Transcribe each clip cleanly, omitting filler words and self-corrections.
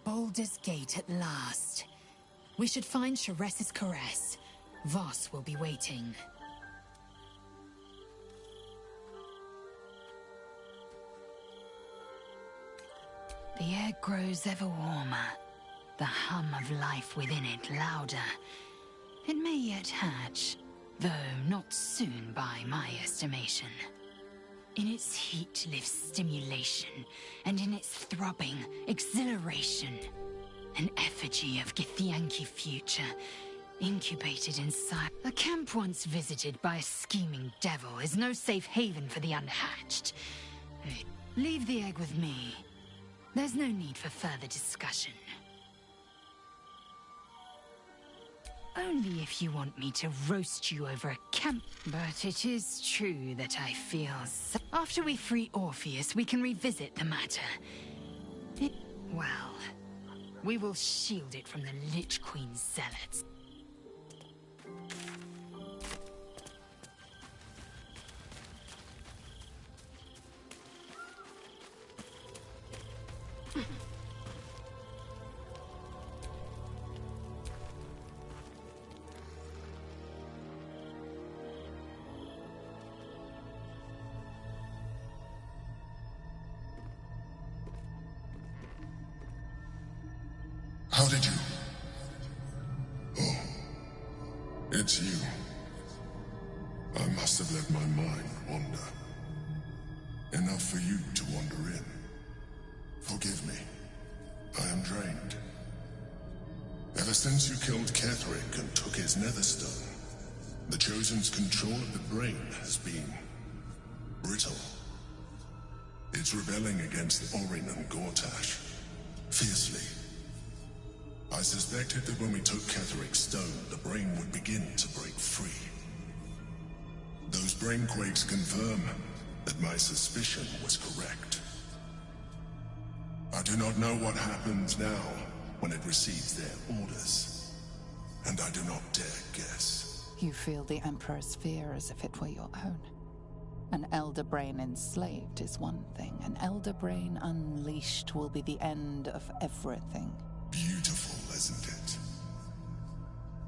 Baldur's Gate at last. We should find Sharess's caress. Voss will be waiting. The air grows ever warmer, the hum of life within it louder. It may yet hatch, though not soon by my estimation. In its heat lives stimulation, and in its throbbing, exhilaration. An effigy of Githyanki future, incubated inside. A camp once visited by a scheming devil is no safe haven for the unhatched. Leave the egg with me. There's no need for further discussion. Only if you want me to roast you over a camp. But it is true that I feel after we free Orpheus, we can revisit the matter. Well, we will shield it from the Lich Queen's zealots. How did you? Oh, it's you. I must have let my mind wander. Enough for you to wander in. Forgive me. I am drained. Ever since you killed Ketherick and took his netherstone, the Chosen's control of the brain has been brittle. It's rebelling against Orin and Gortash fiercely. I suspected that when we took Ketherick's stone, the brain would begin to break free. Those brain quakes confirm that my suspicion was correct. I do not know what happens now when it receives their orders, and I do not dare guess. You feel the Emperor's fear as if it were your own. An Elder Brain enslaved is one thing. An Elder Brain unleashed will be the end of everything. Beautiful, isn't it?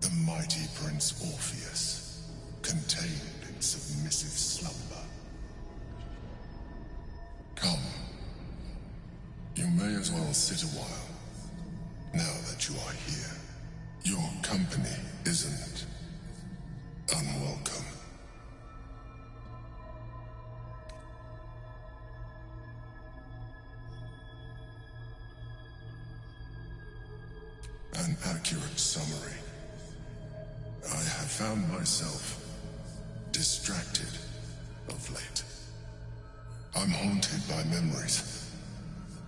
The mighty Prince Orpheus, contained in submissive slumber. Come. You may as well sit a while, now that you are here. Your company isn't unwelcome. An accurate summary. I have found myself distracted of late. I'm haunted by memories.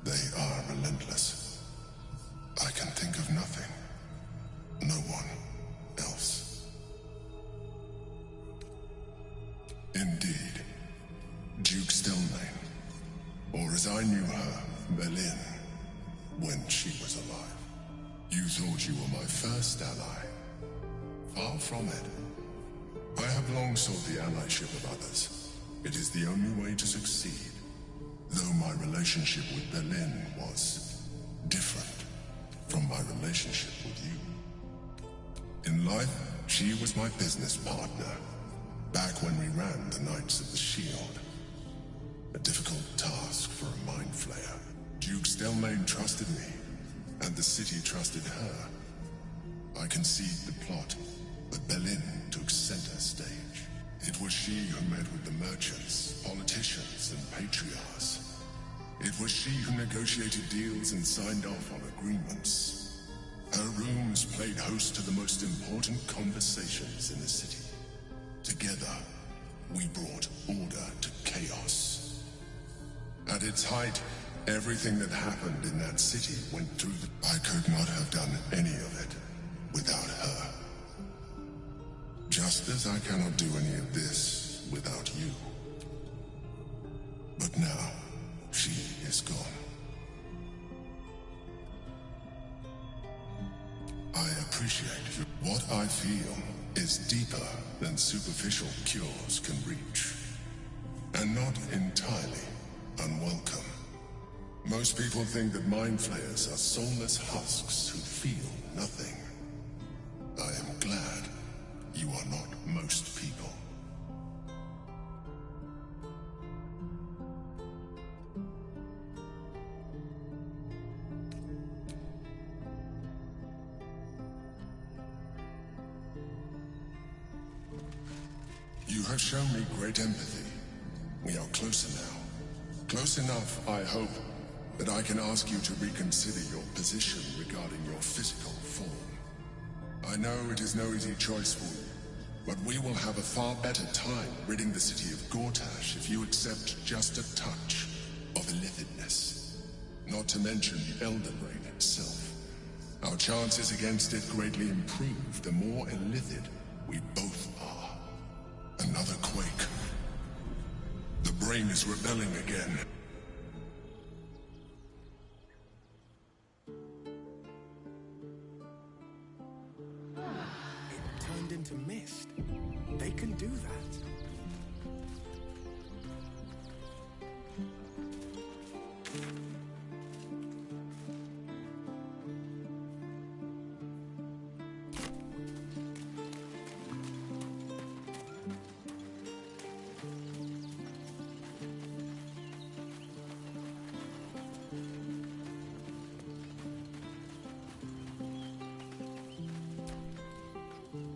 They are relentless. I can think of nothing. No one else. Indeed, Duke Stelmane, or as I knew her, Berlin, when she was alive. You thought you were my first ally. Far from it. I have long sought the allyship of others. It is the only way to succeed. Though my relationship with Berlin was different from my relationship with you. In life, she was my business partner, back when we ran the Knights of the Shield. A difficult task for a mind flayer. Duke Stelmane trusted me, and the city trusted her. I conceived the plot, but Berlin took center stage. It was she who met with the merchants, politicians, and patriarchs. It was she who negotiated deals and signed off on agreements. Her rooms played host to the most important conversations in the city. Together, we brought order to chaos. At its height, everything that happened in that city went through the... I could not have done any of it without her. Just as I cannot do any of this without you. But now, she is gone. I appreciate you. What I feel is deeper than superficial cures can reach. And not entirely unwelcome. Most people think that mind flayers are soulless husks who feel nothing. I am glad you are not most people. You have shown me great empathy. We are closer now. Close enough, I hope, that I can ask you to reconsider your position regarding your physical form. I know it is no easy choice for you, but we will have a far better time ridding the city of Gortash if you accept just a touch of illithidness. Not to mention the Elder Brain itself. Our chances against it greatly improve the more illithid we both are. Another quake. The brain is rebelling again. Into mist. They can do that.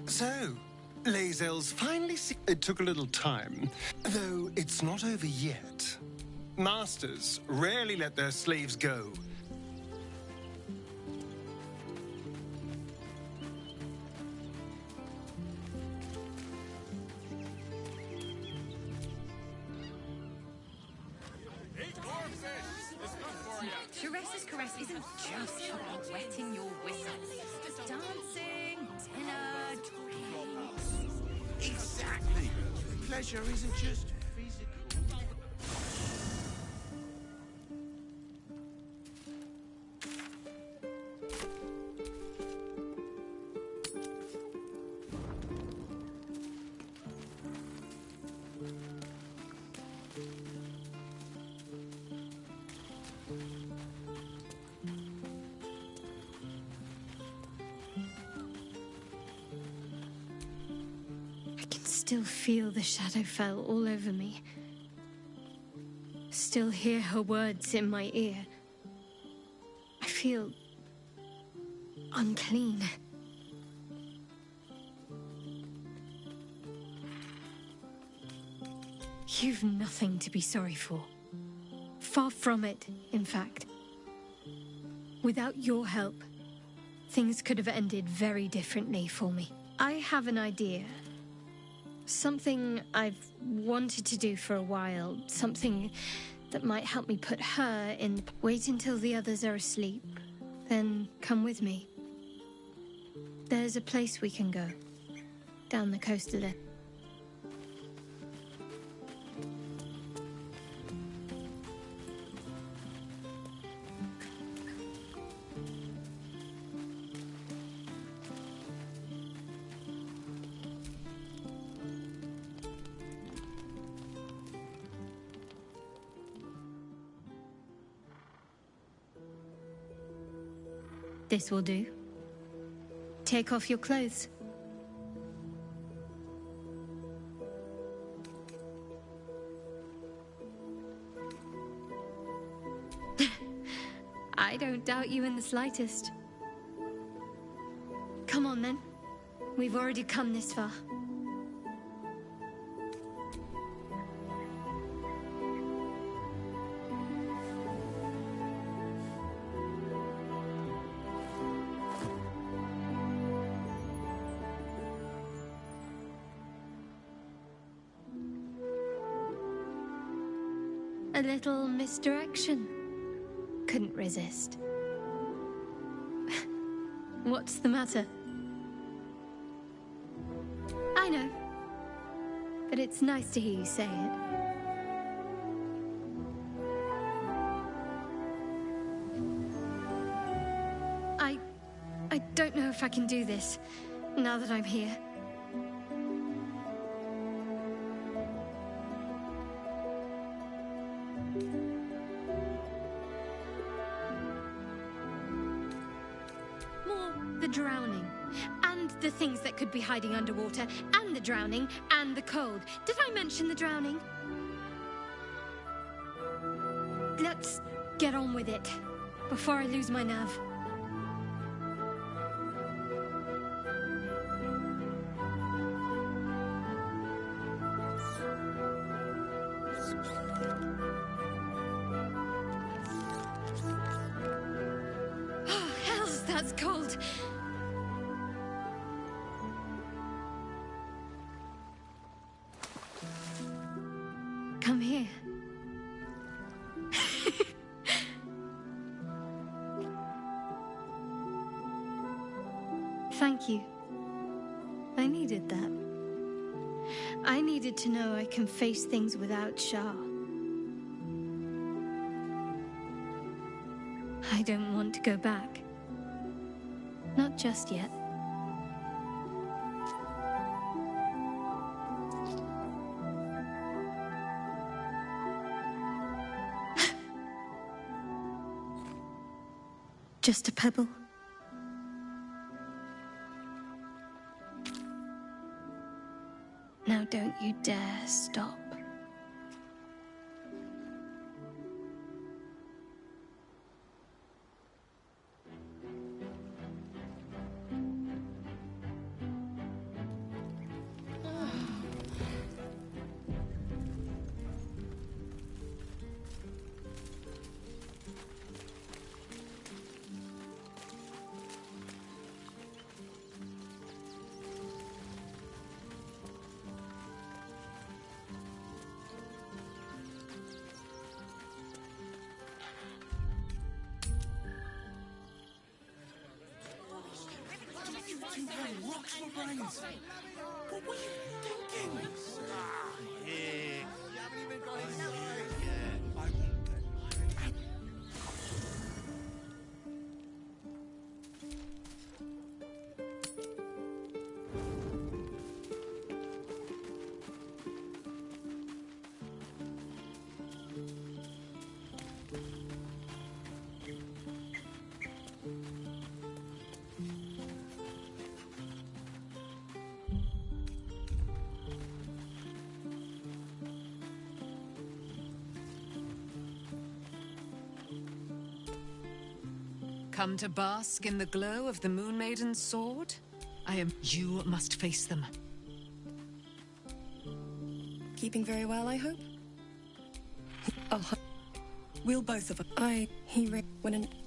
So, Lae'zel's finally It took a little time, though it's not over yet. Masters rarely let their slaves go. Teresa's caress isn't just about wetting your whistle. Dancing, dinner, drinks. Exactly. Pleasure isn't just physical. Still feel the Shadowfell all over me. Still hear her words in my ear. I feel unclean. You've nothing to be sorry for. Far from it, in fact. Without your help, things could have ended very differently for me. I have an idea. Something I've wanted to do for a while. Something that might help me put her in... Wait until the others are asleep. Then come with me. There's a place we can go. Down the coast a little. This will do. Take off your clothes. I don't doubt you in the slightest. Come on, then. We've already come this far. A little misdirection. Couldn't resist. What's the matter? I know. But it's nice to hear you say it. I don't know if I can do this, now that I'm here. the drowning, and the things that could be hiding underwater, and the drowning, and the cold. Did I mention the drowning? Let's get on with it, before I lose my nerve. Oh, hells, that's cold. Come here. Thank you. I needed that. I needed to know I can face things without Shah. I don't want to go back. Not just yet. Just a pebble. Now don't you dare stop. Rocks for brains. What were you thinking? Yeah. You haven't even got it Come to bask in the glow of the Moon Maiden's sword? You must face them. Keeping very well, I hope? We'll both of us.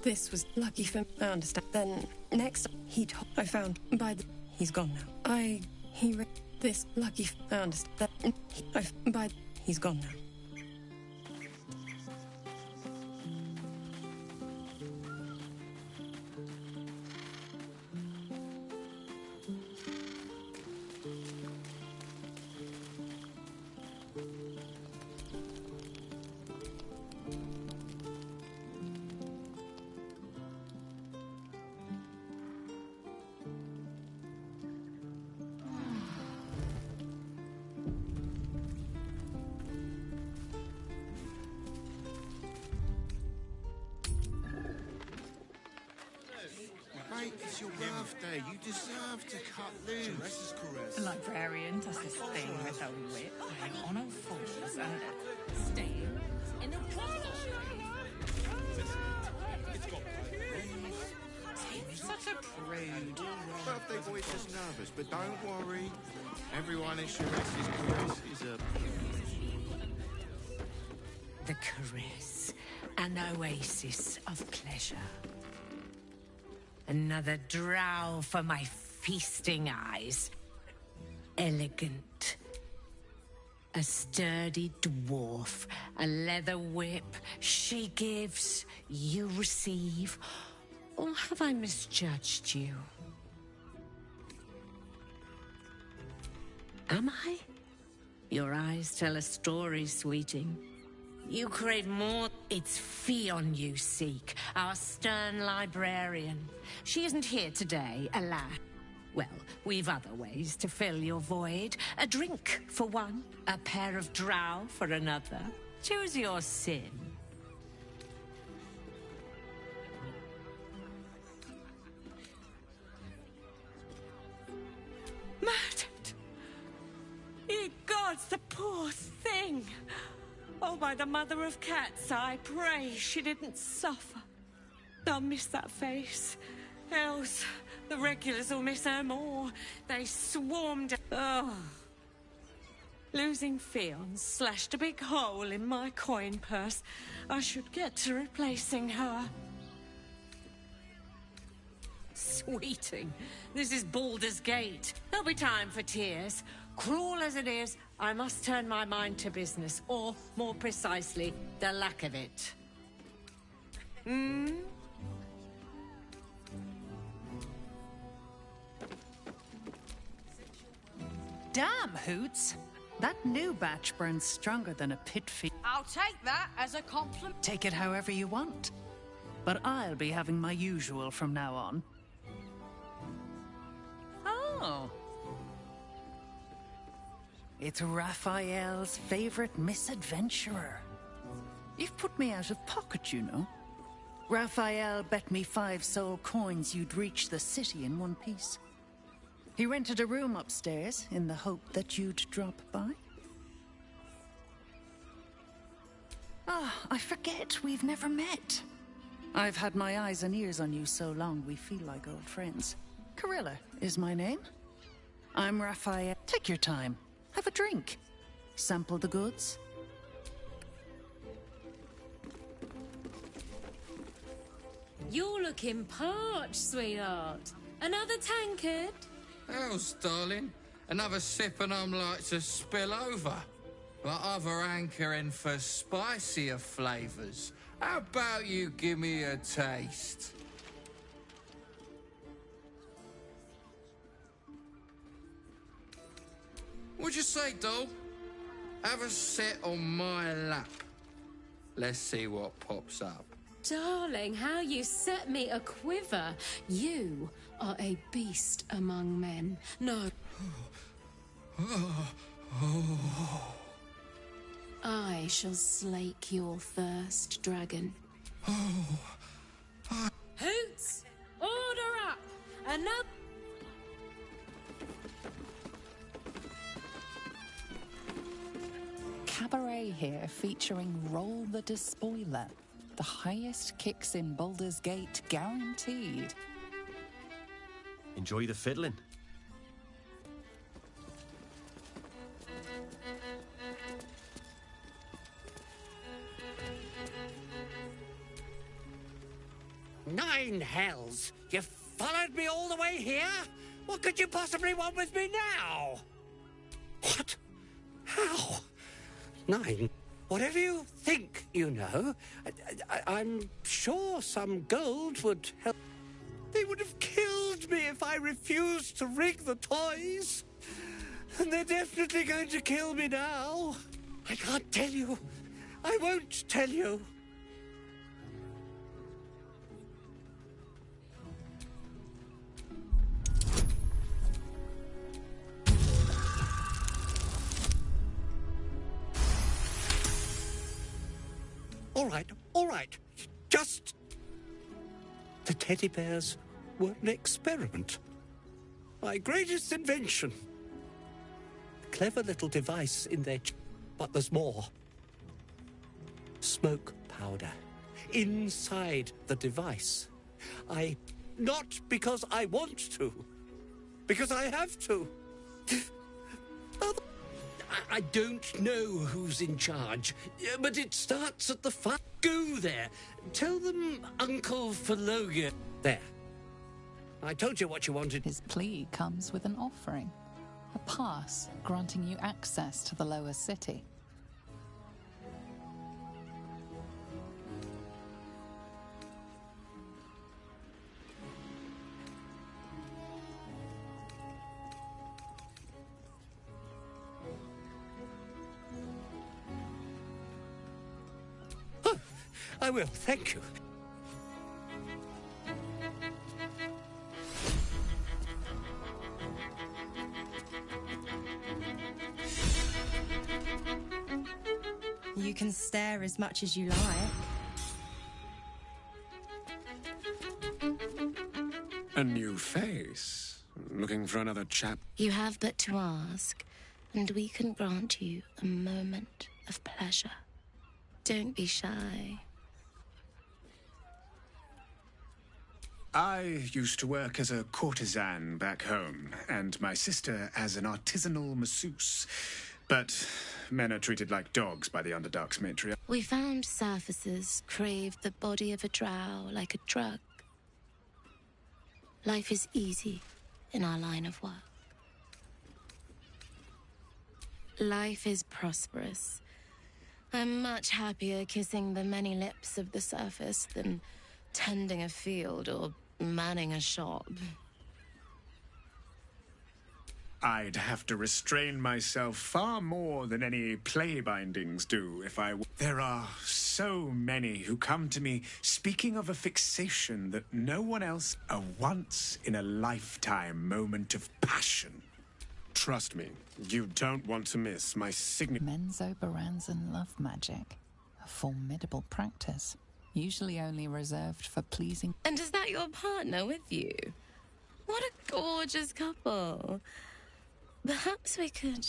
This was lucky for me. I understand. Then, next, I found he's gone now. This lucky I understand. He's gone now. Mate, it's your birthday. You deserve to cut loose. The librarian does this thing with a whip, lying on all fours and staying in a puddle. He's such a prude. Birthday boy's just nervous, but don't worry. Everyone in Shiraz's caress is a... The caress, an oasis of pleasure. Another drow for my feasting eyes. Elegant. A sturdy dwarf, a leather whip. She gives, you receive. Or have I misjudged you? Am I? Your eyes tell a story, sweeting. You crave more. It's Fion you seek, our stern librarian. She isn't here today, alas. Well, we've other ways to fill your void. A drink for one, a pair of drow for another. Choose your sin. Oh, by the mother of cats, I pray she didn't suffer. I'll miss that face. Else, the regulars will miss her more. They swarmed. Oh. Losing Fionn slashed a big hole in my coin purse. I should get to replacing her. Sweeting. This is Baldur's Gate. There'll be time for tears. Cruel as it is, I must turn my mind to business, or, more precisely, the lack of it. Damn, Hoots! That new batch burns stronger than a pit feed. I'll take that as a compliment. Take it however you want. But I'll be having my usual from now on. Oh. It's Raphael's favorite misadventurer. You've put me out of pocket, you know. Raphael bet me 5 soul coins you'd reach the city in one piece. He rented a room upstairs in the hope that you'd drop by. Ah, I forget we've never met. I've had my eyes and ears on you so long we feel like old friends. Carilla is my name. I'm Raphael. Take your time. Have a drink. Sample the goods. You're looking parched, sweetheart. Another tankard? How's, darling? Another sip and I'm like to spill over. But other hankering for spicier flavours. How about you give me a taste? What'd you say, doll? Have a sit on my lap. Let's see what pops up. Darling, how you set me a quiver. You are a beast among men. No. I shall slake your thirst, dragon. Hoots! Order up! Another... Cabaret here featuring Roll the Despoiler. The highest kicks in Baldur's Gate guaranteed. Enjoy the fiddling. Nine hells! You followed me all the way here? What could you possibly want with me now? What? How? Nine? Whatever you think you know, I'm sure some gold would help. They would have killed me if I refused to rig the toys. And they're definitely going to kill me now. I can't tell you. I won't tell you. All right. Just... The teddy bears were an experiment. My greatest invention. A clever little device in their... But there's more. Smoke powder. Inside the device. Not because I want to. Because I have to. I don't know who's in charge, but it starts at the front. Go there. Tell them Uncle Phalogia. There. I told you what you wanted. His plea comes with an offering. A pass granting you access to the lower city. I will, thank you. You can stare as much as you like. A new face. Looking for another chap. You have but to ask, and we can grant you a moment of pleasure. Don't be shy. I used to work as a courtesan back home, and my sister as an artisanal masseuse. But men are treated like dogs by the Underdark's matriarch. We found surfacers craved the body of a drow like a drug. Life is easy in our line of work. Life is prosperous. I'm much happier kissing the many lips of the surface than tending a field or manning a shop. I'd have to restrain myself far more than any play bindings do if I... There are so many who come to me speaking of a fixation that no one else... A once-in-a-lifetime moment of passion. Trust me, you don't want to miss my signature... Menzoberranzan love magic. A formidable practice. Usually only reserved for pleasing... And is that your partner with you? What a gorgeous couple. Perhaps we could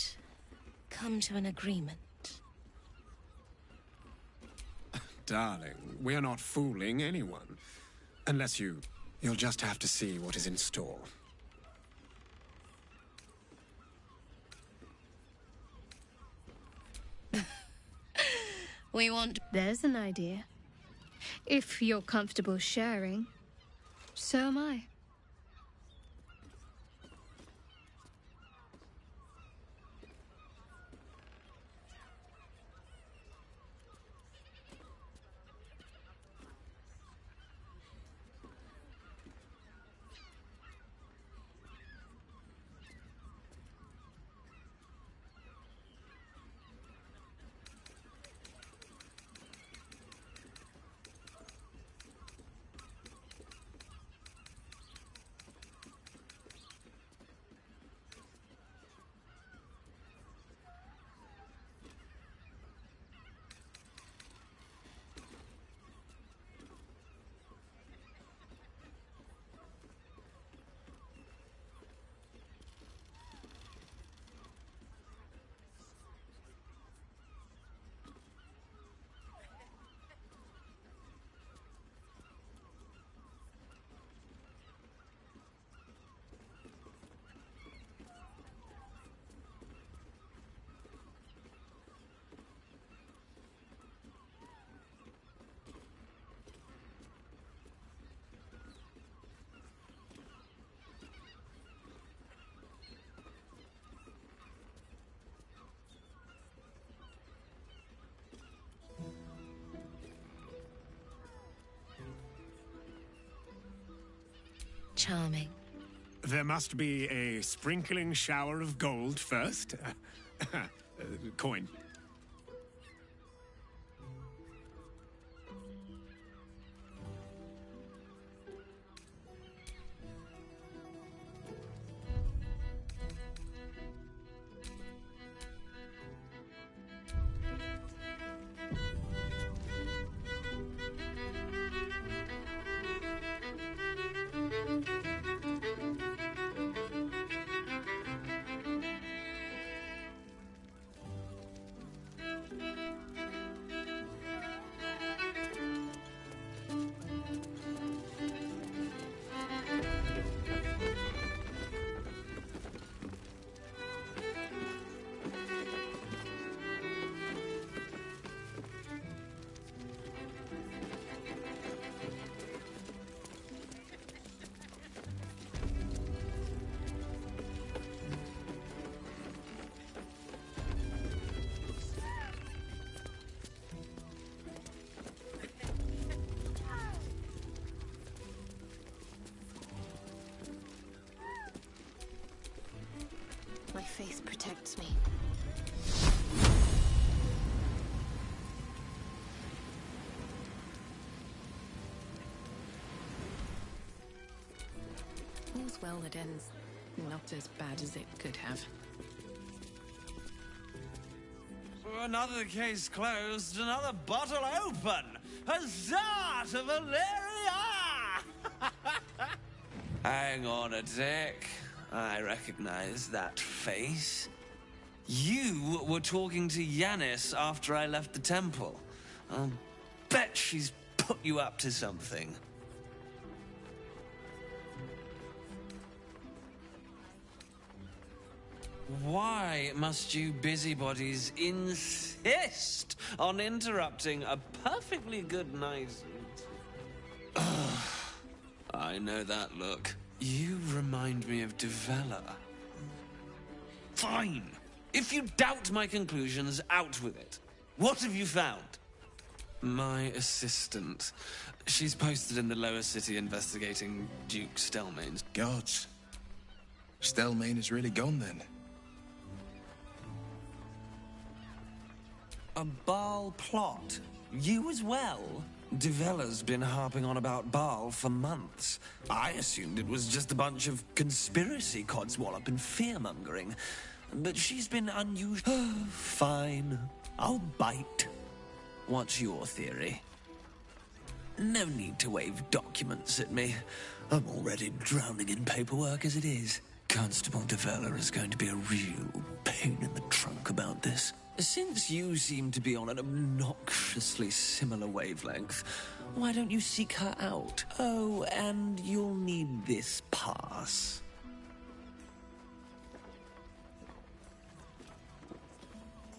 come to an agreement. Darling, we're not fooling anyone. Unless you'll just have to see what is in store. We want... There's an idea. If you're comfortable sharing, so am I. Charming. There must be a sprinkling shower of gold first. Coin. My faith protects me. All's well that ends not as bad as it could have. Another case closed, another bottle open! Huzzah to Valeria! Hang on a tick. I recognize that face. You were talking to Yanis after I left the temple. I'll bet she's put you up to something. Why must you busybodies insist on interrupting a perfectly good night? I know that look. You remind me of Devella. Fine. If you doubt my conclusions, out with it. What have you found? My assistant. She's posted in the lower city investigating Duke Stelmane's. Gods. Stelmane is really gone then. A Baal plot? You as well? Devella's been harping on about Baal for months. I assumed it was just a bunch of conspiracy codswallop and fear-mongering. But she's been unusual. Fine. I'll bite. What's your theory? No need to wave documents at me. I'm already drowning in paperwork as it is. Constable Devella is going to be a real pain in the trunk about this. Since you seem to be on an obnoxiously similar wavelength, why don't you seek her out? Oh, and you'll need this pass.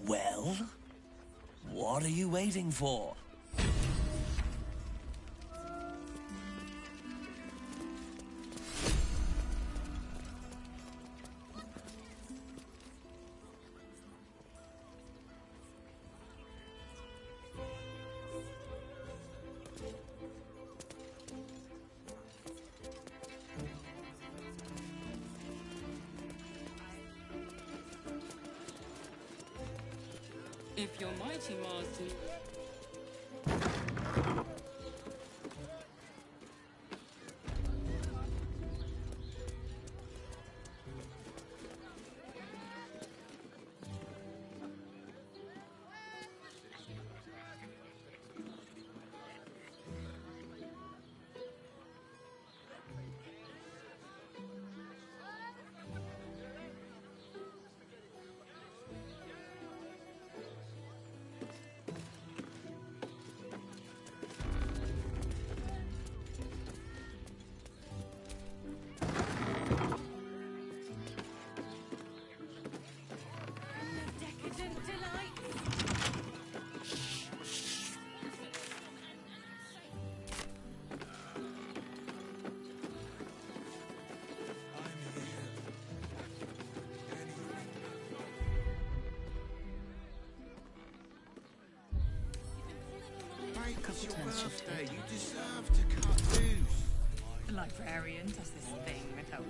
Well, what are you waiting for? If your mighty master... It's your birthday. You deserve to cut loose. The librarian does this thing without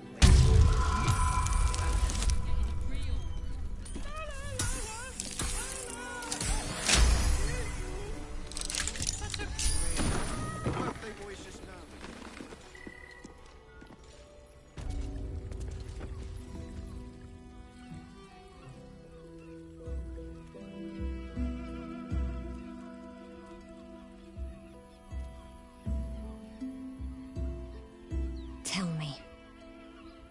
Birthday boy's just now. Tell me,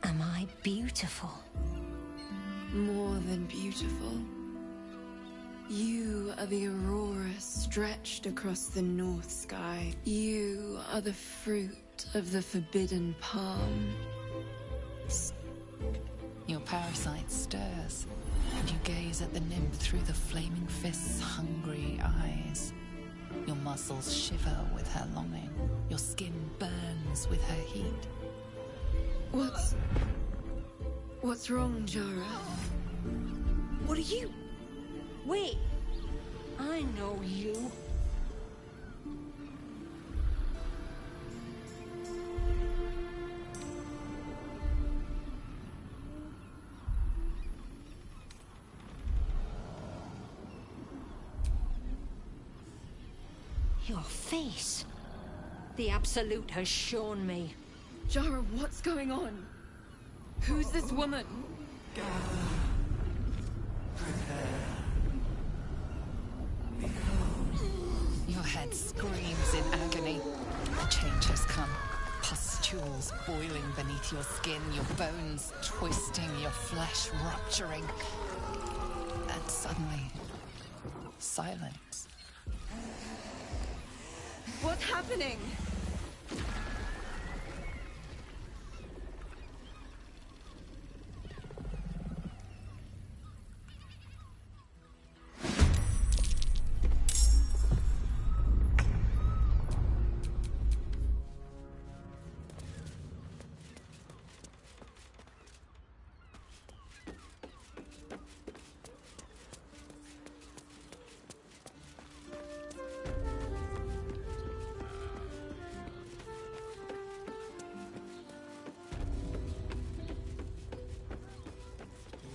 am I beautiful? More than beautiful. You are the aurora stretched across the north sky. You are the fruit of the forbidden palm. Your parasite stirs, and you gaze at the nymph through the flaming fist's hungry eyes. Your muscles shiver with her longing. Your skin burns with her heat. What's wrong, Jara? What are you? Wait, I know you. Your face. The Absolute has shown me. Jara, what's going on? Who's this woman? Your head screams in agony. The change has come. Pustules boiling beneath your skin, your bones twisting, your flesh rupturing. And suddenly, silence. What's happening?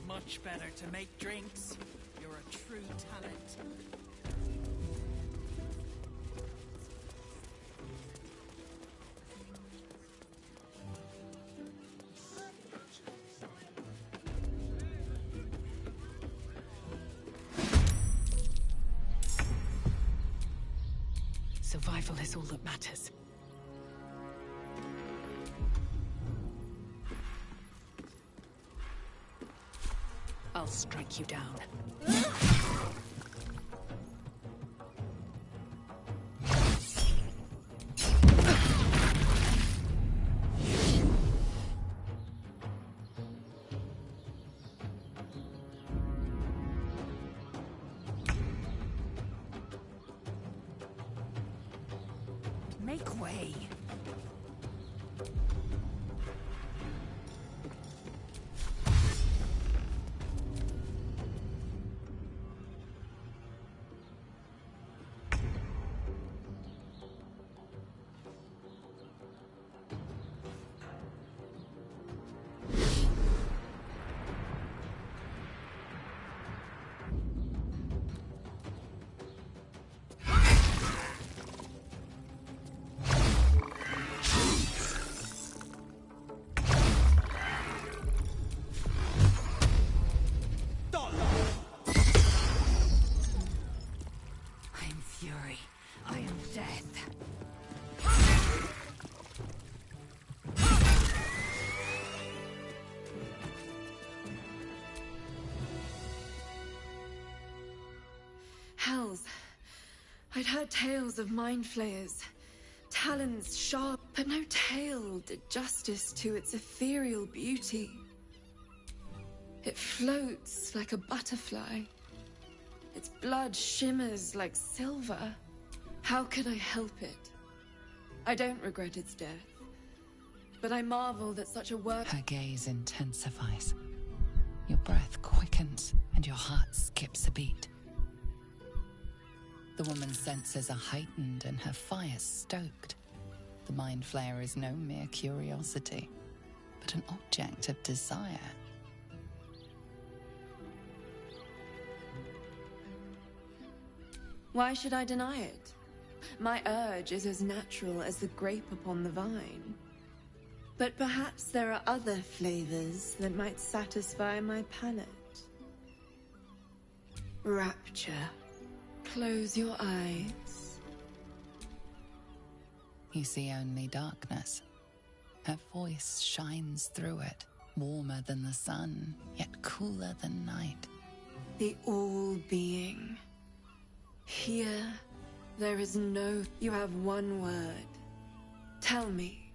Much better to make drinks. You're a true talent. Survival is all that matters. I'll strike you down. Make way. Hells. I'd heard tales of mind flayers. Talons sharp, but no tale did justice to its ethereal beauty. It floats like a butterfly. Its blood shimmers like silver. How could I help it? I don't regret its death, but I marvel that such a work— Her gaze intensifies. Your breath quickens, and your heart skips a beat. The woman's senses are heightened and her fire stoked. The Mind Flayer is no mere curiosity, but an object of desire. Why should I deny it? My urge is as natural as the grape upon the vine. But perhaps there are other flavors that might satisfy my palate. Rapture. Close your eyes. You see only darkness. Her voice shines through it, warmer than the sun, yet cooler than night. The all-being. Here, there is no— You have one word. Tell me,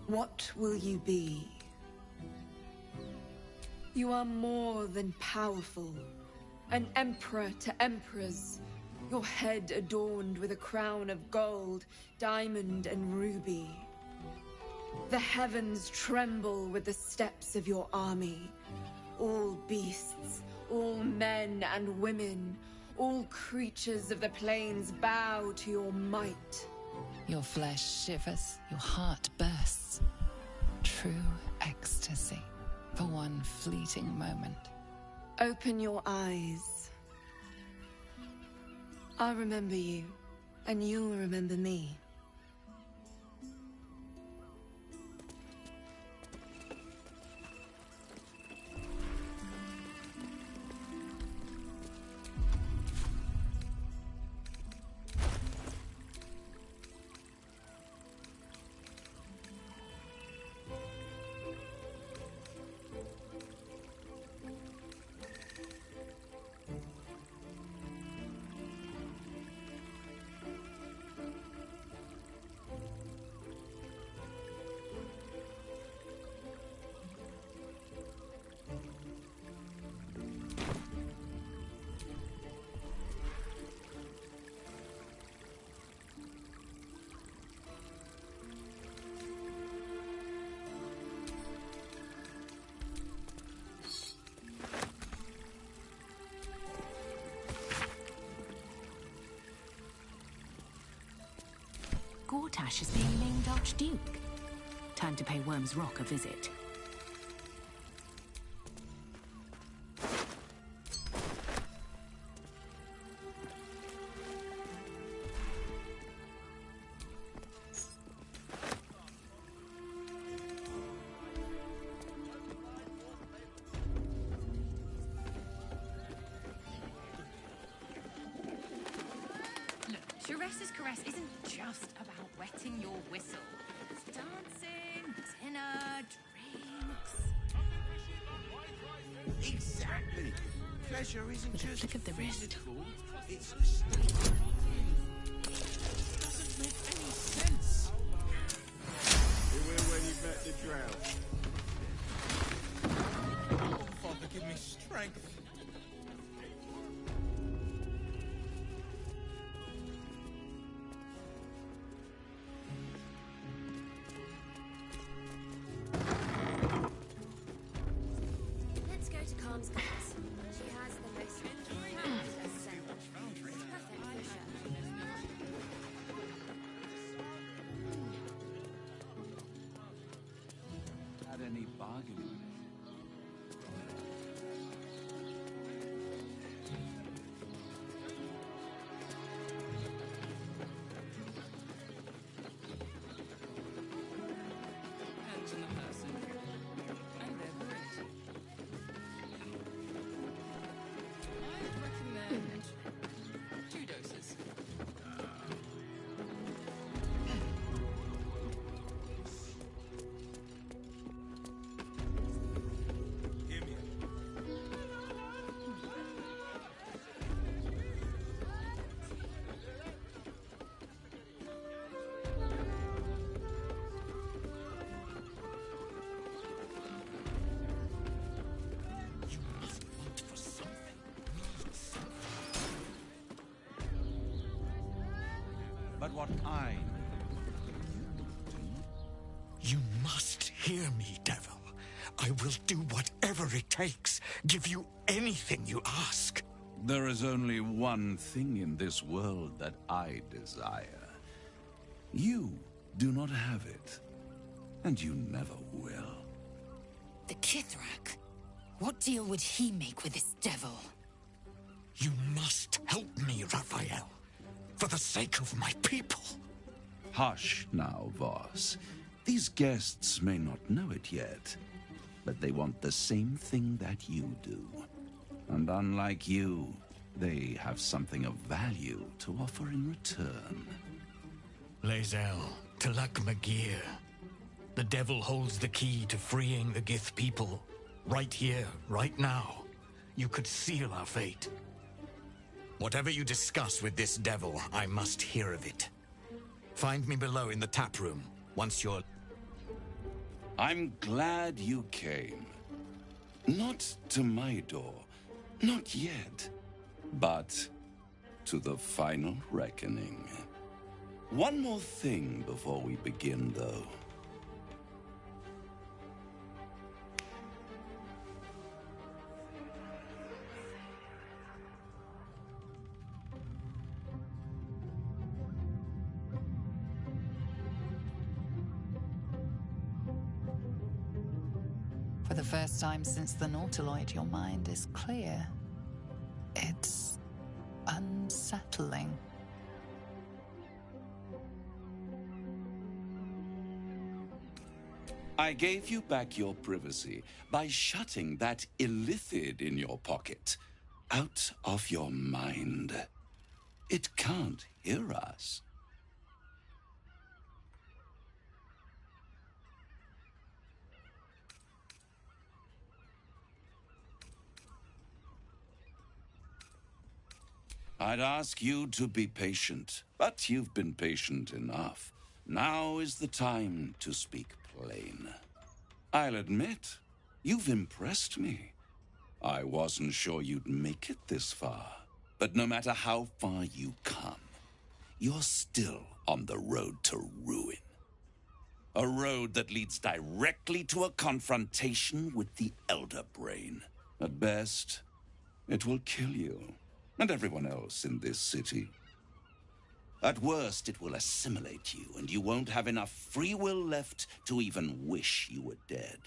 what will you be? You are more than powerful. An emperor to emperors. Your head adorned with a crown of gold, diamond and ruby. The heavens tremble with the steps of your army. All beasts, all men and women, all creatures of the plains bow to your might. Your flesh shivers, your heart bursts. True ecstasy for one fleeting moment. Open your eyes. I'll remember you, and you'll remember me. Potash as being named Archduke. Time to pay Worm's Rock a visit. Teresa's caress isn't just about wetting your whistle. It's dancing, dinner, drinks. Exactly. Pleasure isn't With a just flick of the wrist. physical, it's a state of mind. Doesn't make any sense. You will when you've met the drought. Oh, Father, give me strength. Let's go to Calm's class. She has the most fabulous scent. It's perfect for sure. Had any bargaining? Depends on the person and their ability. I'd recommend 2 doses. Give me But what I You must hear me, devil. I will do whatever it takes. Give you anything you ask. There is only one thing in this world that I desire. You do not have it, and you never will. The Kithrak? What deal would he make with this devil? You must help me, Raphael. For the sake of my people. Hush now, Voss. These guests may not know it yet, but they want the same thing that you do. And unlike you, they have something of value to offer in return. Lae'zel, Talak Magir. The devil holds the key to freeing the Gith people. Right here, right now. You could seal our fate. Whatever you discuss with this devil, I must hear of it. Find me below in the tap room, once you're... I'm glad you came. Not to my door, not yet, but to the final reckoning. One more thing before we begin, though. For the first time since the Nautiloid, your mind is clear. It's unsettling. I gave you back your privacy by shutting that illithid in your pocket out of your mind. It can't hear us. I'd ask you to be patient, but you've been patient enough. Now is the time to speak plain. I'll admit, you've impressed me. I wasn't sure you'd make it this far, but no matter how far you come, you're still on the road to ruin. A road that leads directly to a confrontation with the Elder Brain. At best, it will kill you and everyone else in this city. At worst, it will assimilate you, and you won't have enough free will left to even wish you were dead.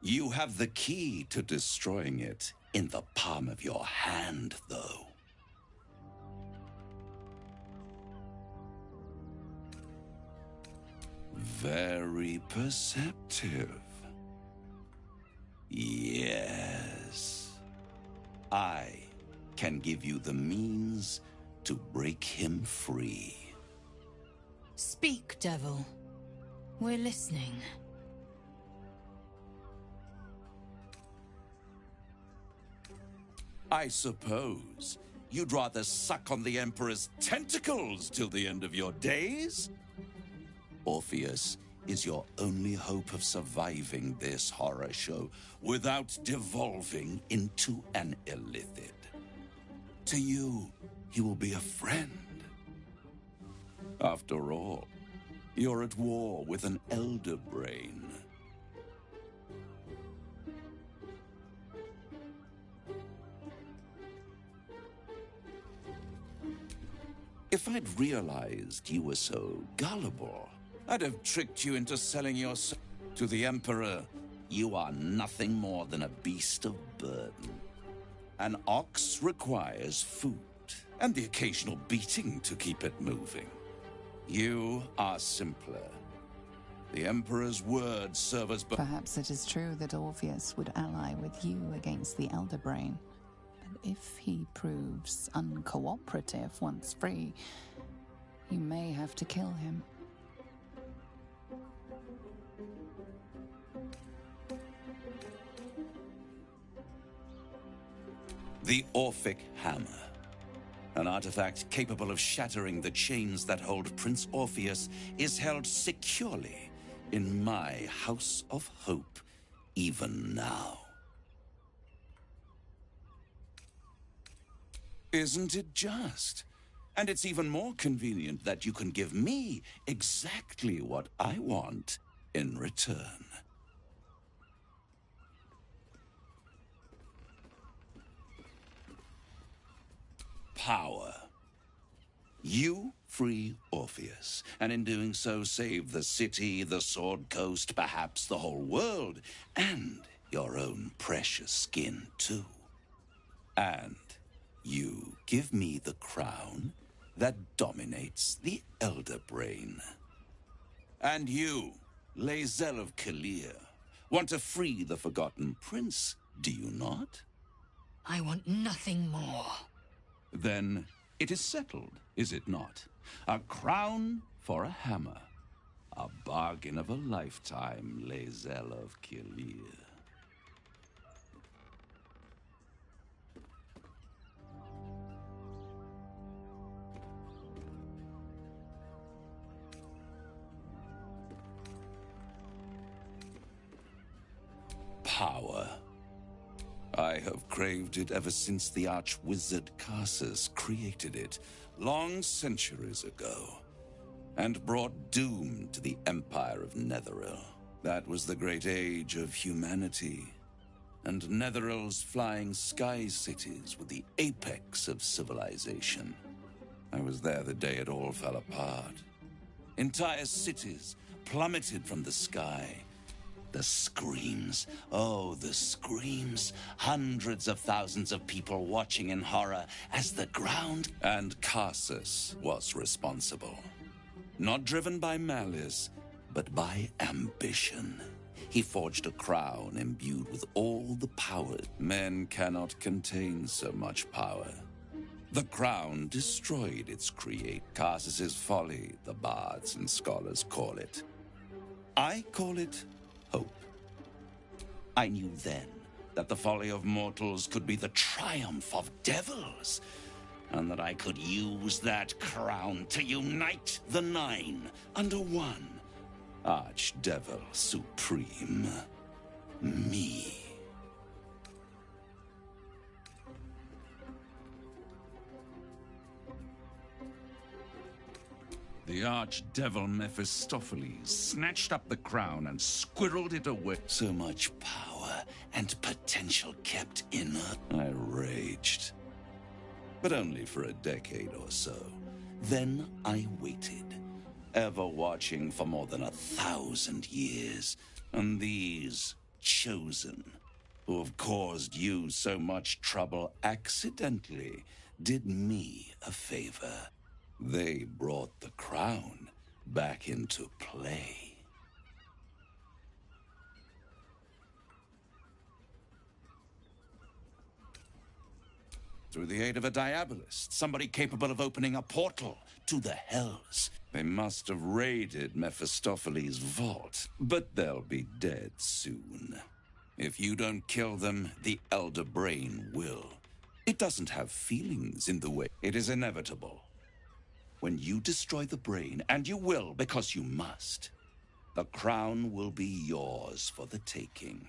You have the key to destroying it in the palm of your hand, though. Very perceptive. Yes. I can give you the means to break him free. Speak, devil. We're listening. I suppose you'd rather suck on the Emperor's tentacles till the end of your days? Orpheus is your only hope of surviving this horror show without devolving into an illithid. To you, he will be a friend. After all, you're at war with an elder brain. If I'd realized you were so gullible, I'd have tricked you into selling your soul to the Emperor. You are nothing more than a beast of burden. An ox requires food, and the occasional beating to keep it moving. You are simpler. The Emperor's words serve as... Perhaps it is true that Orpheus would ally with you against the Elder Brain. But if he proves uncooperative once free, you may have to kill him. The Orphic Hammer. An artifact capable of shattering the chains that hold Prince Orpheus is held securely in my House of Hope, even now. Isn't it just? And it's even more convenient that you can give me exactly what I want in return. Power. You free Orpheus, and in doing so save the city, the Sword Coast, perhaps the whole world, and your own precious skin too. And you give me the crown that dominates the Elder Brain. And you, Lae'zel of Kalir, want to free the Forgotten Prince, do you not? I want nothing more. Then it is settled, is it not? A crown for a hammer. A bargain of a lifetime, Lae'zel of Kalir. Power. I have craved it ever since the arch-wizard Carsus created it, long centuries ago, and brought doom to the Empire of Netheril. That was the great age of humanity, and Netheril's flying sky cities were the apex of civilization. I was there the day it all fell apart. Entire cities plummeted from the sky. The screams, oh, the screams. Hundreds of thousands of people watching in horror as the ground... And Carsus was responsible. Not driven by malice, but by ambition. He forged a crown imbued with all the power. Men cannot contain so much power. The crown destroyed its creator. Carsus's folly, the bards and scholars call it. I call it hope. I knew then that the folly of mortals could be the triumph of devils, and that I could use that crown to unite the Nine under one Archdevil Supreme. Me. The archdevil Mephistopheles snatched up the crown and squirreled it away. So much power and potential kept in her. I raged. But only for a decade or so, Then I waited, ever watching for more than 1,000 years. And these chosen, who have caused you so much trouble accidentally, did me a favor. They brought the crown back into play. Through the aid of a diabolist, somebody capable of opening a portal to the hells. They must have raided Mephistopheles' vault, but they'll be dead soon. If you don't kill them, the Elder Brain will. It doesn't have feelings in the way. It is inevitable. When you destroy the brain, and you will because you must, the crown will be yours for the taking.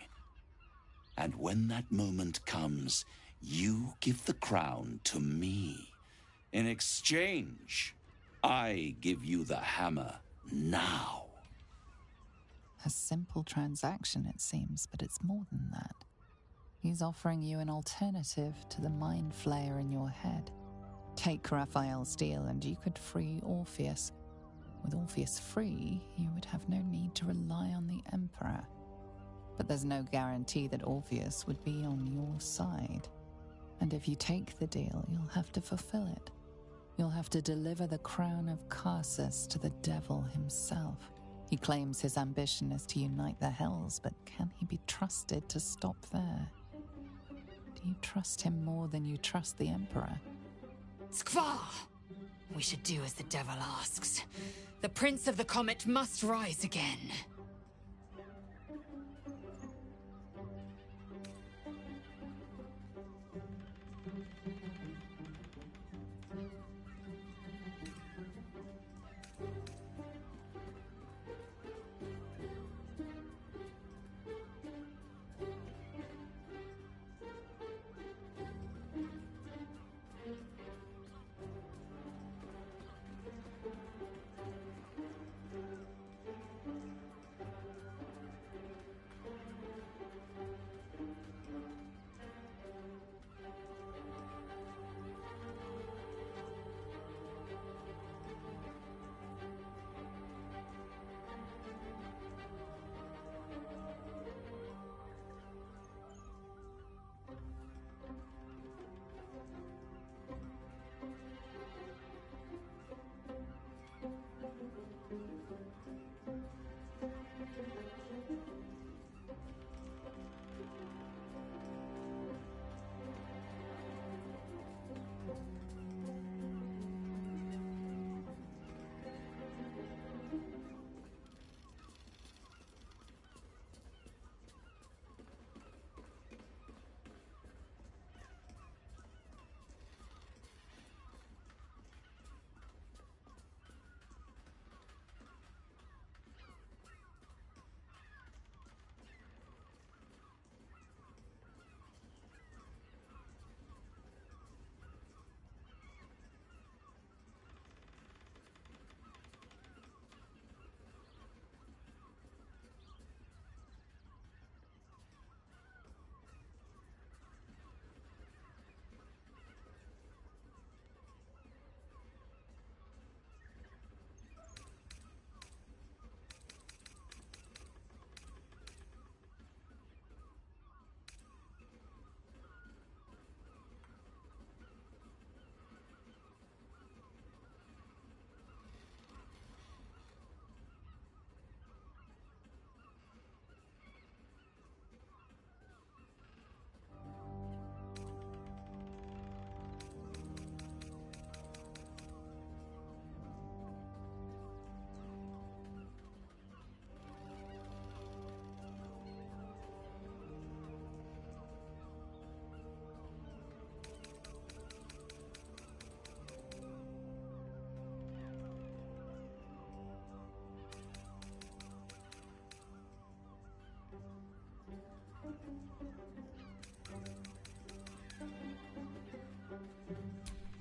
And when that moment comes, you give the crown to me. In exchange, I give you the hammer now. A simple transaction, it seems, but it's more than that. He's offering you an alternative to the mind flayer in your head. Take Raphael's deal and you could free Orpheus. With Orpheus free, you would have no need to rely on the Emperor. But there's no guarantee that Orpheus would be on your side. And if you take the deal, you'll have to fulfill it. You'll have to deliver the crown of Carsus to the devil himself. He claims his ambition is to unite the hells, but can he be trusted to stop there? Do you trust him more than you trust the Emperor? Skvar! We should do as the devil asks. The Prince of the Comet must rise again.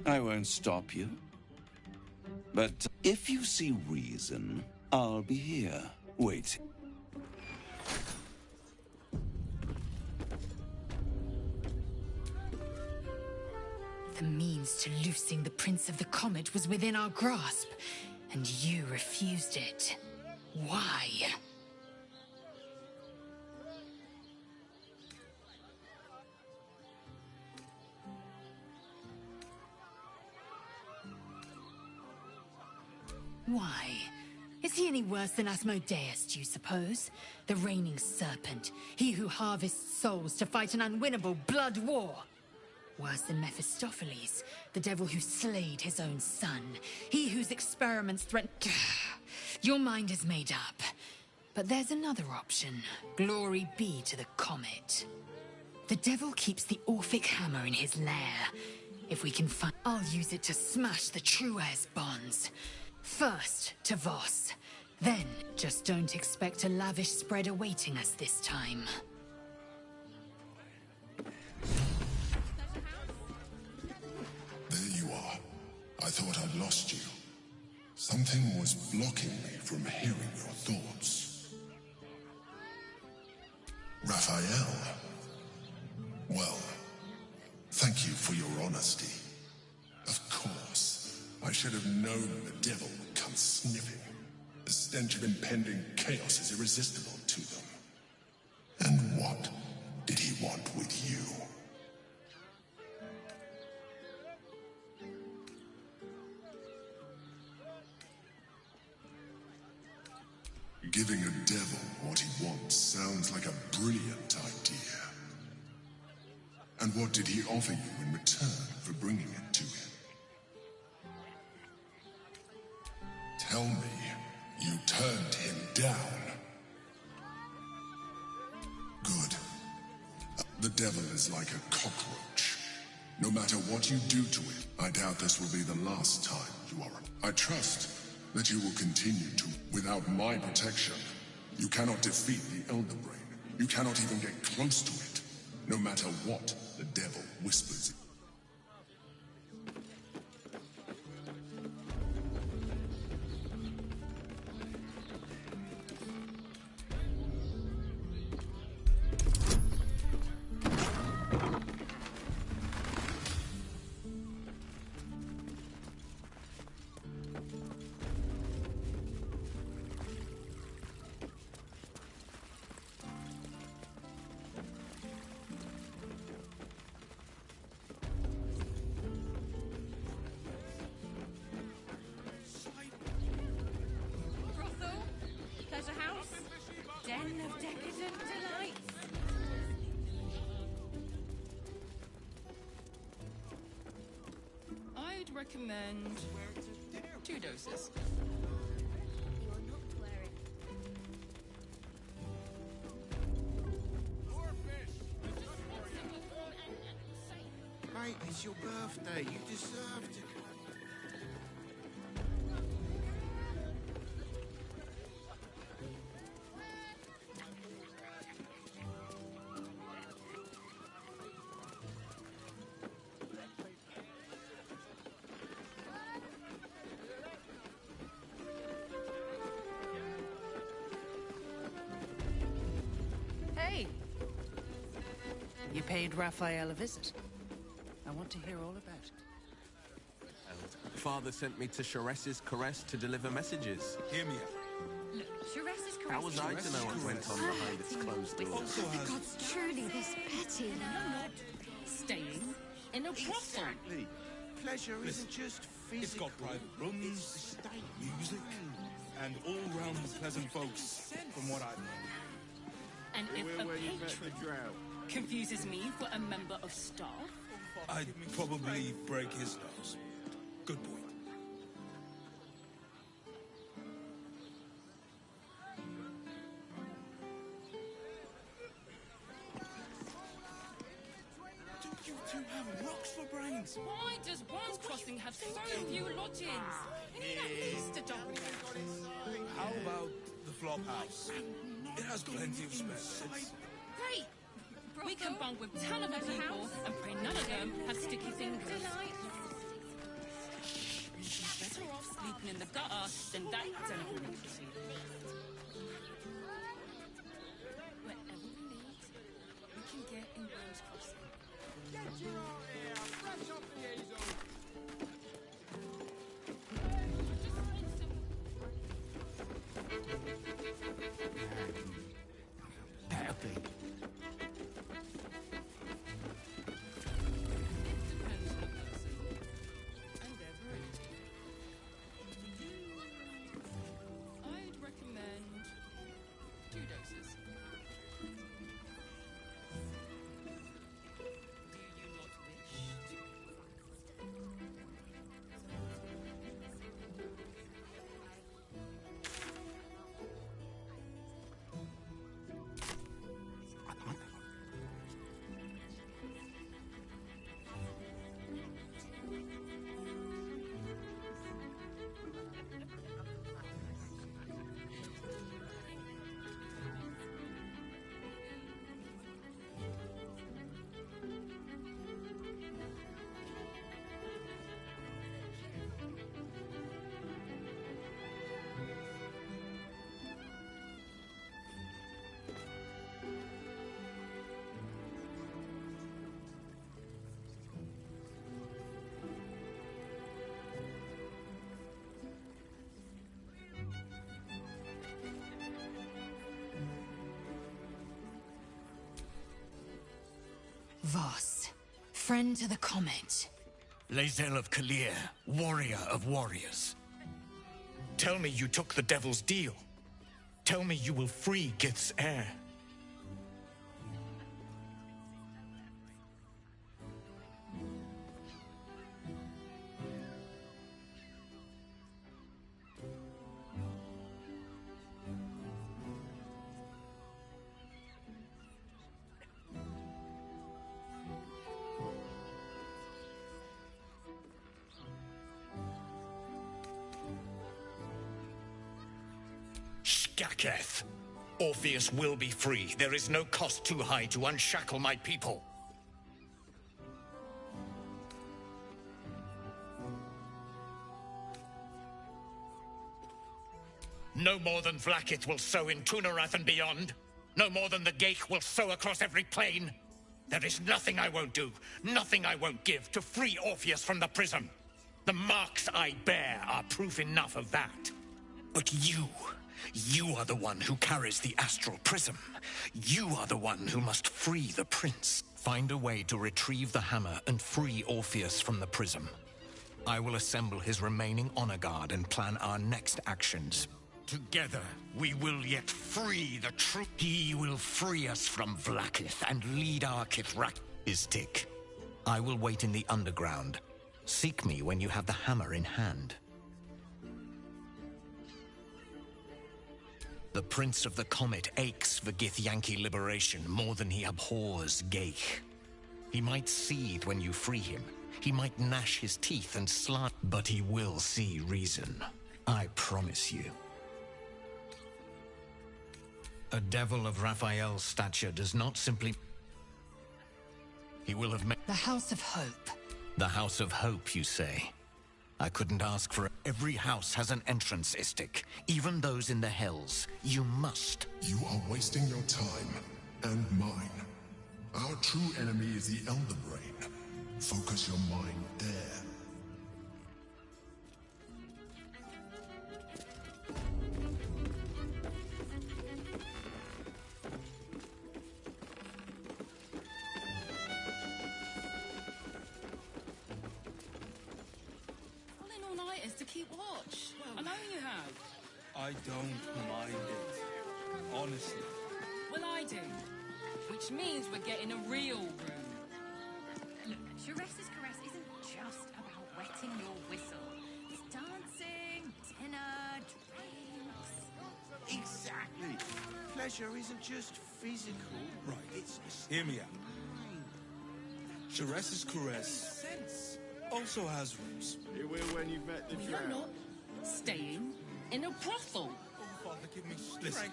I won't stop you. But if you see reason, I'll be here. Wait. The means to loosing the Prince of the Comet was within our grasp, and you refused it. Why? Why? Is he any worse than Asmodeus, do you suppose? The reigning serpent, he who harvests souls to fight an unwinnable blood war. Worse than Mephistopheles, the devil who slayed his own son, he whose experiments threaten... Your mind is made up. But there's another option. Glory be to the comet. The devil keeps the Orphic hammer in his lair. If we can find... I'll use it to smash the Truez bonds. First to Voss. Then, just don't expect a lavish spread awaiting us this time. There you are. I thought I'd lost you. Something was blocking me from hearing your thoughts. Raphael. Well, thank you for your honesty. Of course, I should have known the devil would come sniffing. The stench of impending chaos is irresistible to them. And what did he want with you? Giving a devil what he wants sounds like a brilliant idea. And what did he offer you in return for bringing it to him? Tell me, you turned him down. Good. The devil is like a cockroach. No matter what you do to it, I doubt this will be the last time you are. I trust that you will continue to. Without my protection, you cannot defeat the Elder Brain. You cannot even get close to it, no matter what the devil whispers. Den of decadent delights. I'd recommend 2 doses. Mate, it's your birthday. You deserved it. Hey! You paid Raphael a visit. I want to hear all about it. Father sent me to Sharess's caress to deliver messages. Hear me out. Look, Sharess's caress. How was I to know what went on behind its closed doors? For God's truly this petty. Staying in a brothel. Exactly. Pleasure isn't just physical. It's got private rooms, music, and all-round pleasant folks, from what I've heard. And if a patron confuses me for a member of staff, I'd probably break his nose. Good point. Do you two have rocks for brains? why does Worms Crossing have so few lodgings? You need at least a double. How about the flop house? It has plenty of space. Great! We can bunk with 10 other people and pray none of them have sticky fingers. Better off sleeping in the gutter than that gentleman. Wherever we need, we can get in Worms Crossing. Get you out here! Fresh off the ease Voss, friend to the Comet. Lae'zel of Kalir, warrior of warriors. Tell me you took the Devil's deal. Tell me you will free Gith's heir. Skaketh. Orpheus will be free. There is no cost too high to unshackle my people. No more than Vlaakith will sow in Tunarath and beyond. No more than the Geich will sow across every plain. There is nothing I won't do, nothing I won't give to free Orpheus from the prism. The marks I bear are proof enough of that. But you are the one who carries the astral prism. You are the one who must free the prince. Find a way to retrieve the hammer and free Orpheus from the prism. I will assemble his remaining honor guard and plan our next actions. Together, we will yet free the truth. He will free us from Vlaakith and lead our Kithrak. Istik. I will wait in the underground. Seek me when you have the hammer in hand. The Prince of the Comet aches for Githyanki liberation more than he abhors Geich. He might seethe when you free him. He might gnash his teeth and slant, but he will see reason. I promise you. A devil of Raphael's stature does not simply... He will have made... The House of Hope. The House of Hope, you say? I couldn't ask for... Every house has an entrance, Istik. Even those in the Hells. You must. You are wasting your time. And mine. Our true enemy is the Elder Brain. Focus your mind there. To keep watch. I know you have. I don't mind it. Honestly. Well, I do. Which means we're getting a real room. Look, Sharess's caress isn't just about wetting your whistle. It's dancing, dinner, drinks. Exactly. Pleasure isn't just physical. Right. It's Hear me out. Sharess's caress also has rooms. It will when you've met the We are not staying in a brothel. Oh, Father, give me strength. Listen,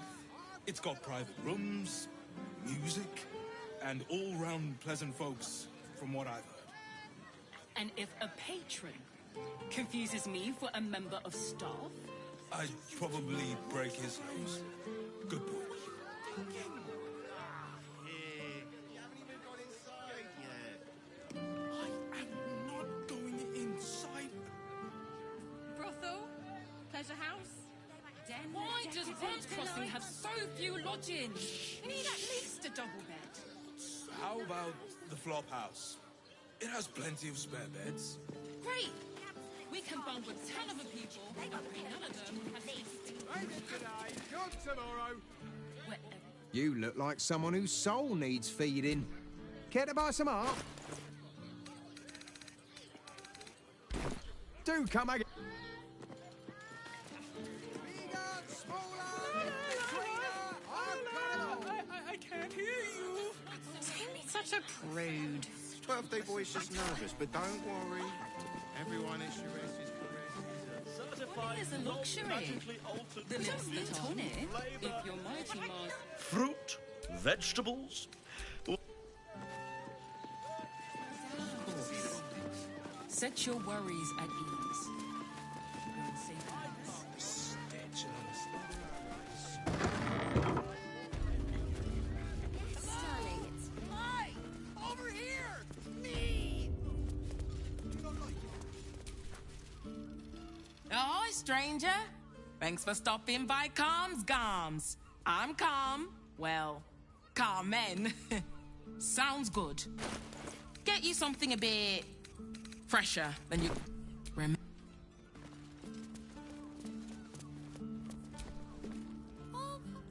it's got private rooms, music, and all-round pleasant folks, from what I've heard. And if a patron confuses me for a member of staff, I'd probably break his nose. Good point. Pleasure house? Why does Bronze Crossing have so few lodgings? We need at least a double bed. How about the flop house? It has plenty of spare beds. Great! We can bunk with 10 other people, but none of them have Maybe today, good tomorrow. You look like someone whose soul needs feeding. Care to buy some art? Do come again. I can't hear you. Don't be such a prude. 12-day boy's just nervous, but don't worry. Everyone at Sharess is correct. There's a luxury. The lips that tonic, if your mighty Mars... Fruit, vegetables. Set your worries at ease. Over here! Me! Hi, stranger. Thanks for stopping by Calm's Gums. I'm Calm. Well, Carmen. Sounds good. Get you something a bit fresher than you remember.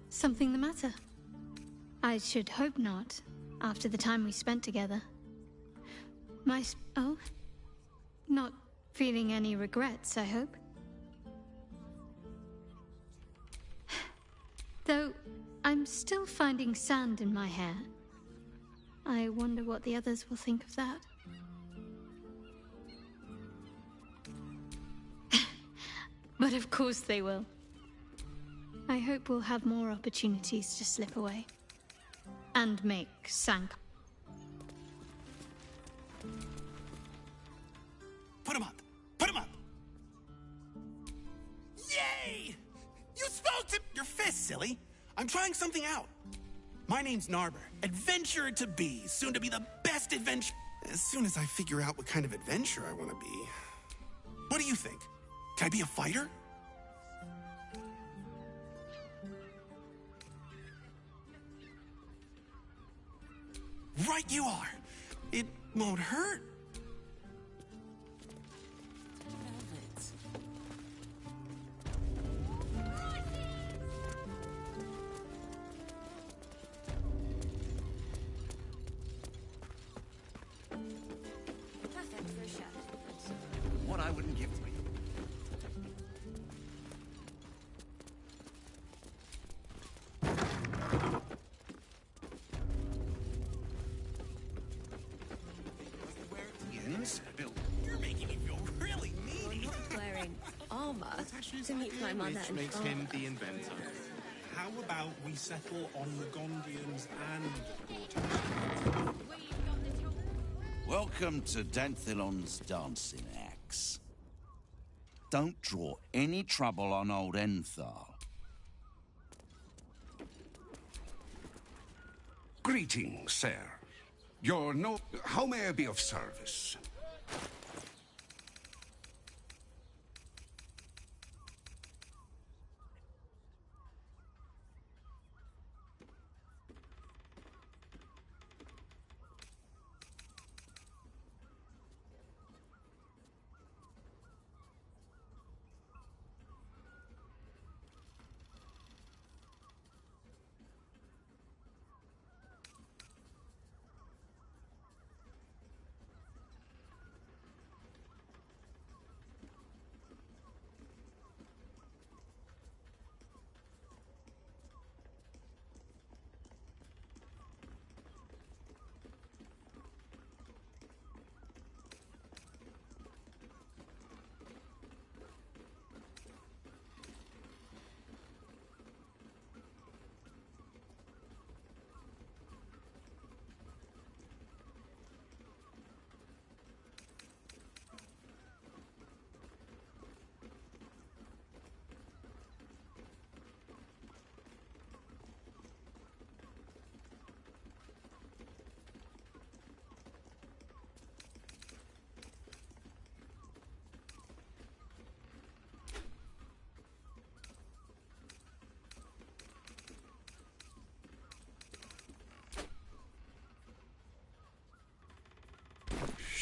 Something the matter? I should hope not, after the time we spent together. Oh? Not feeling any regrets, I hope? Though, I'm still finding sand in my hair. I wonder what the others will think of that. But of course they will. I hope we'll have more opportunities to slip away. And make sank. Put him up! Put him up! Yay! You spoke to your fist, silly! I'm trying something out. My name's Narber, adventurer to be, soon to be the best adventure. As soon as I figure out what kind of adventurer I want to be. What do you think? Can I be a fighter? Right you are. It won't hurt. Perfect for a shirt. What I wouldn't give for you. You're making me feel really needy. Wearing armor to meet my mother Which and makes father. him the inventor. How about we settle on the Gondians and Welcome to Danthilon's dancing axe. Don't draw any trouble on old Enthal. Greetings, sir. How may I be of service?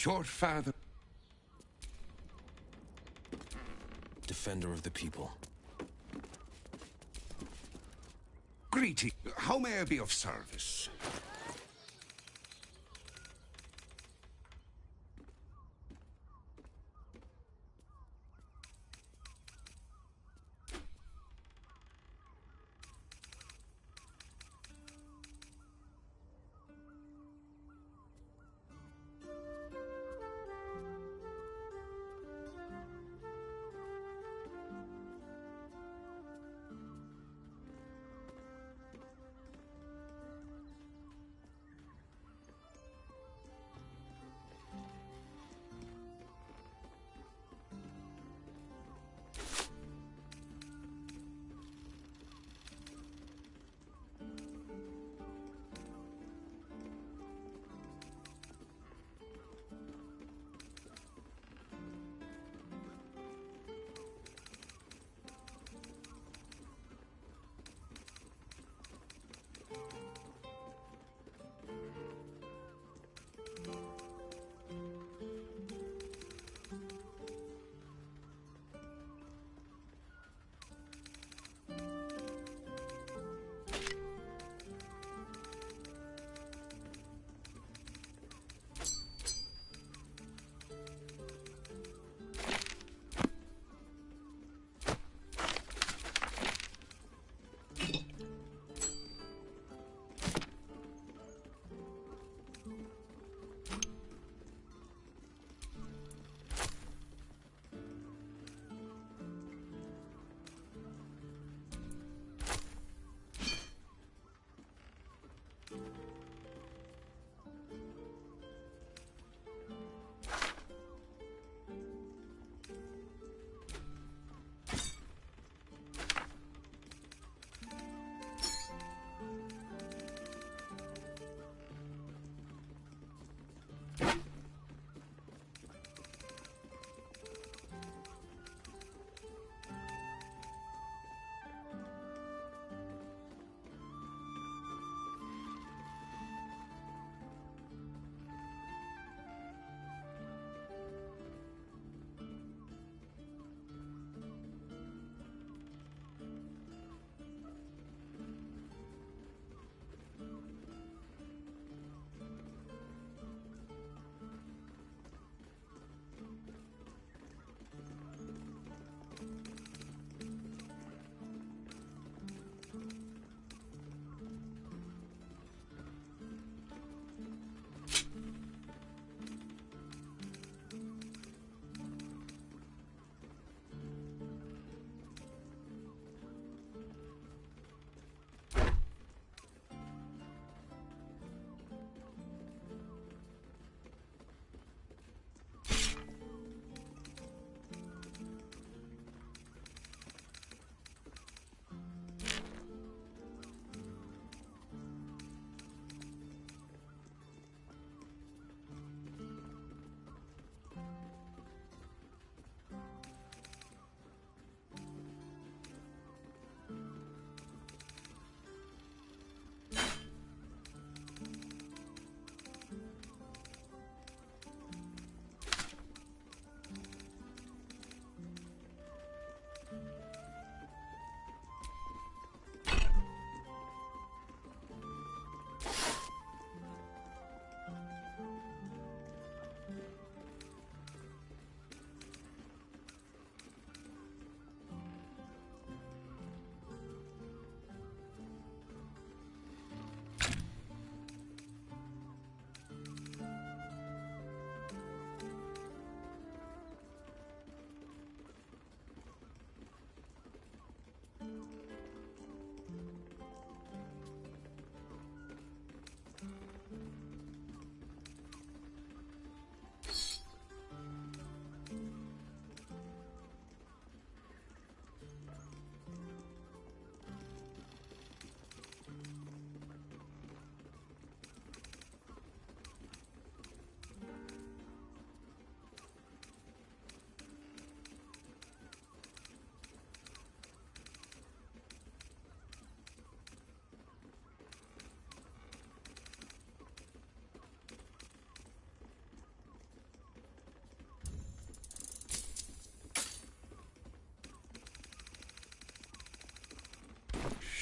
Your father... Defender of the people. Greeting. How may I be of service?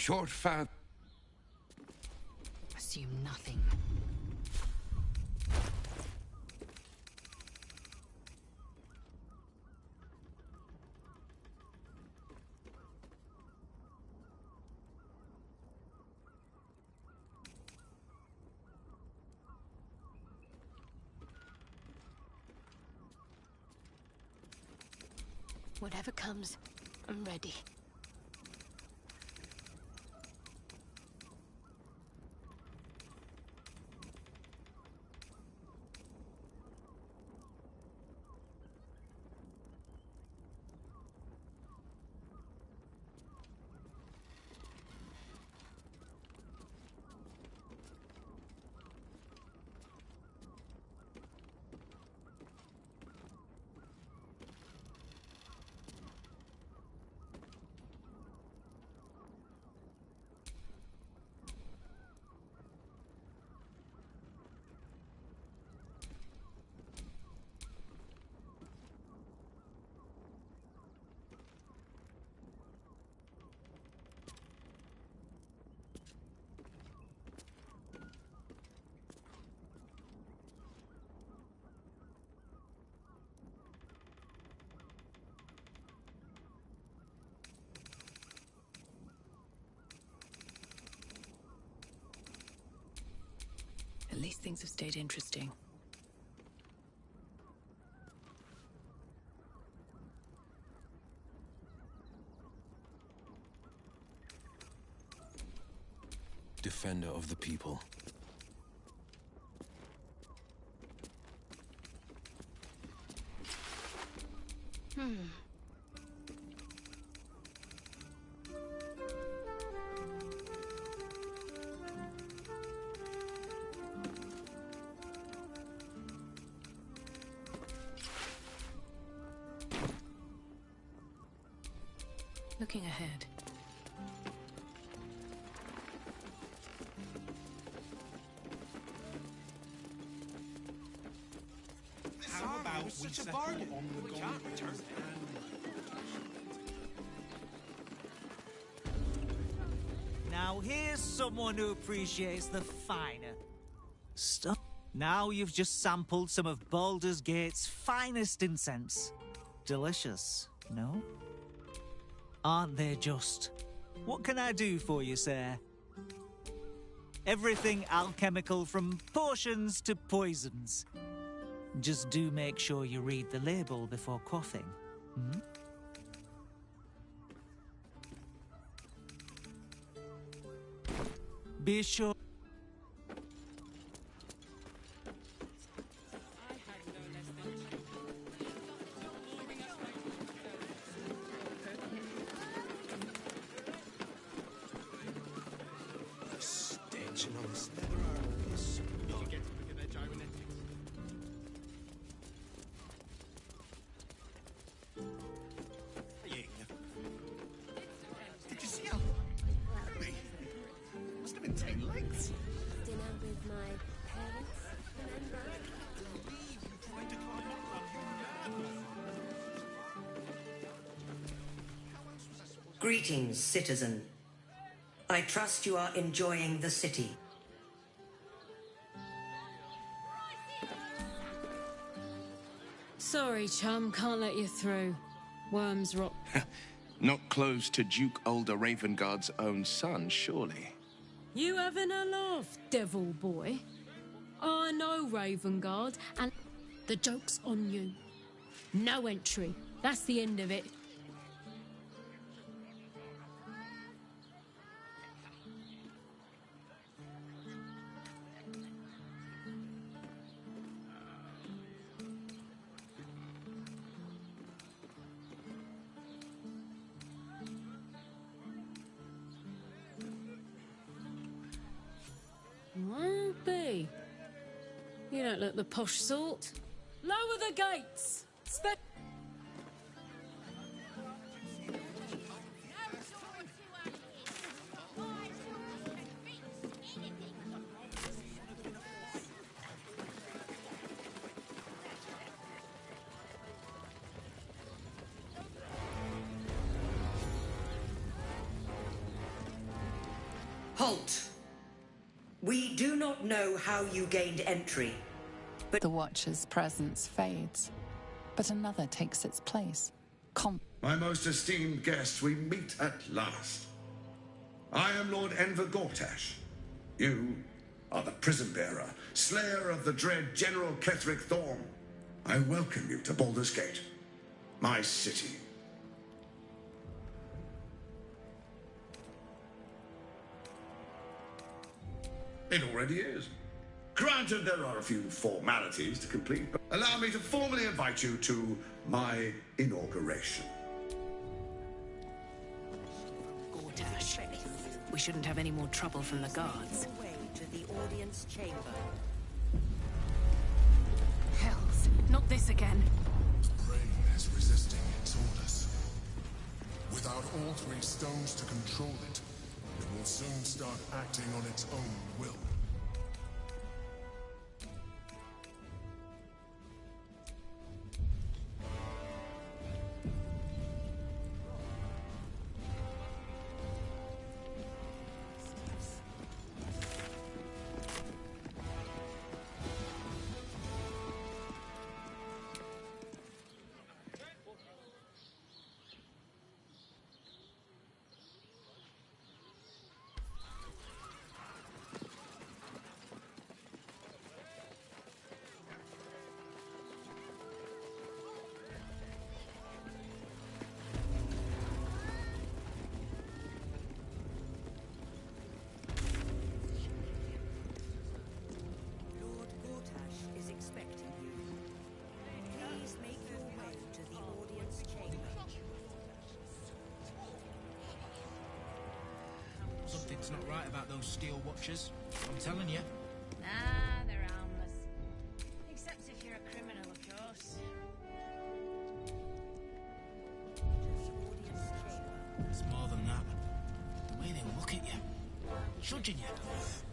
Your father... Assume nothing. Whatever comes, I'm ready. At least things have stayed interesting. Defender of the people. Looking ahead. How about we such a settle bargain. on the We gold can't return Now here's someone who appreciates the finer stuff. Now you've just sampled some of Baldur's Gate's finest incense. Delicious, no? Aren't they just? What can I do for you, sir? Everything alchemical from potions to poisons. Just do make sure you read the label before quaffing. Hmm? Be sure. Stenching on this leather armor is not. You get to look at their gyrometics. Did you see how? Really? Must have been 10 lengths. Dinner with my parents, remember? Believe you tried to climb up on your Greetings, citizen. I trust you are enjoying the city. Sorry, chum, can't let you through. Worms rot. Not close to Duke Ulder Ravengard's own son, surely. You having a laugh, devil boy? I know Ravengard, and the joke's on you. No entry. That's the end of it. Won't be. You don't look the posh sort. Lower the gates! Halt! We do not know how you gained entry, but the Watcher's presence fades, but another takes its place. My most esteemed guest, we meet at last. I am Lord Enver Gortash. You are the prison bearer, slayer of the dread General Ketheric Thorm. I welcome you to Baldur's Gate, my city. It already is. Granted, there are a few formalities to complete, but allow me to formally invite you to my inauguration. Gortash, we shouldn't have any more trouble from the guards. Way to the audience chamber. Hells, not this again. The brain is resisting its orders. Without all three stones to control it, it will soon start acting on its own will. Something's not right about those steel watchers. I'm telling you. Nah, they're harmless. Except if you're a criminal, of course. It's more than that. The way they look at you. Judging you.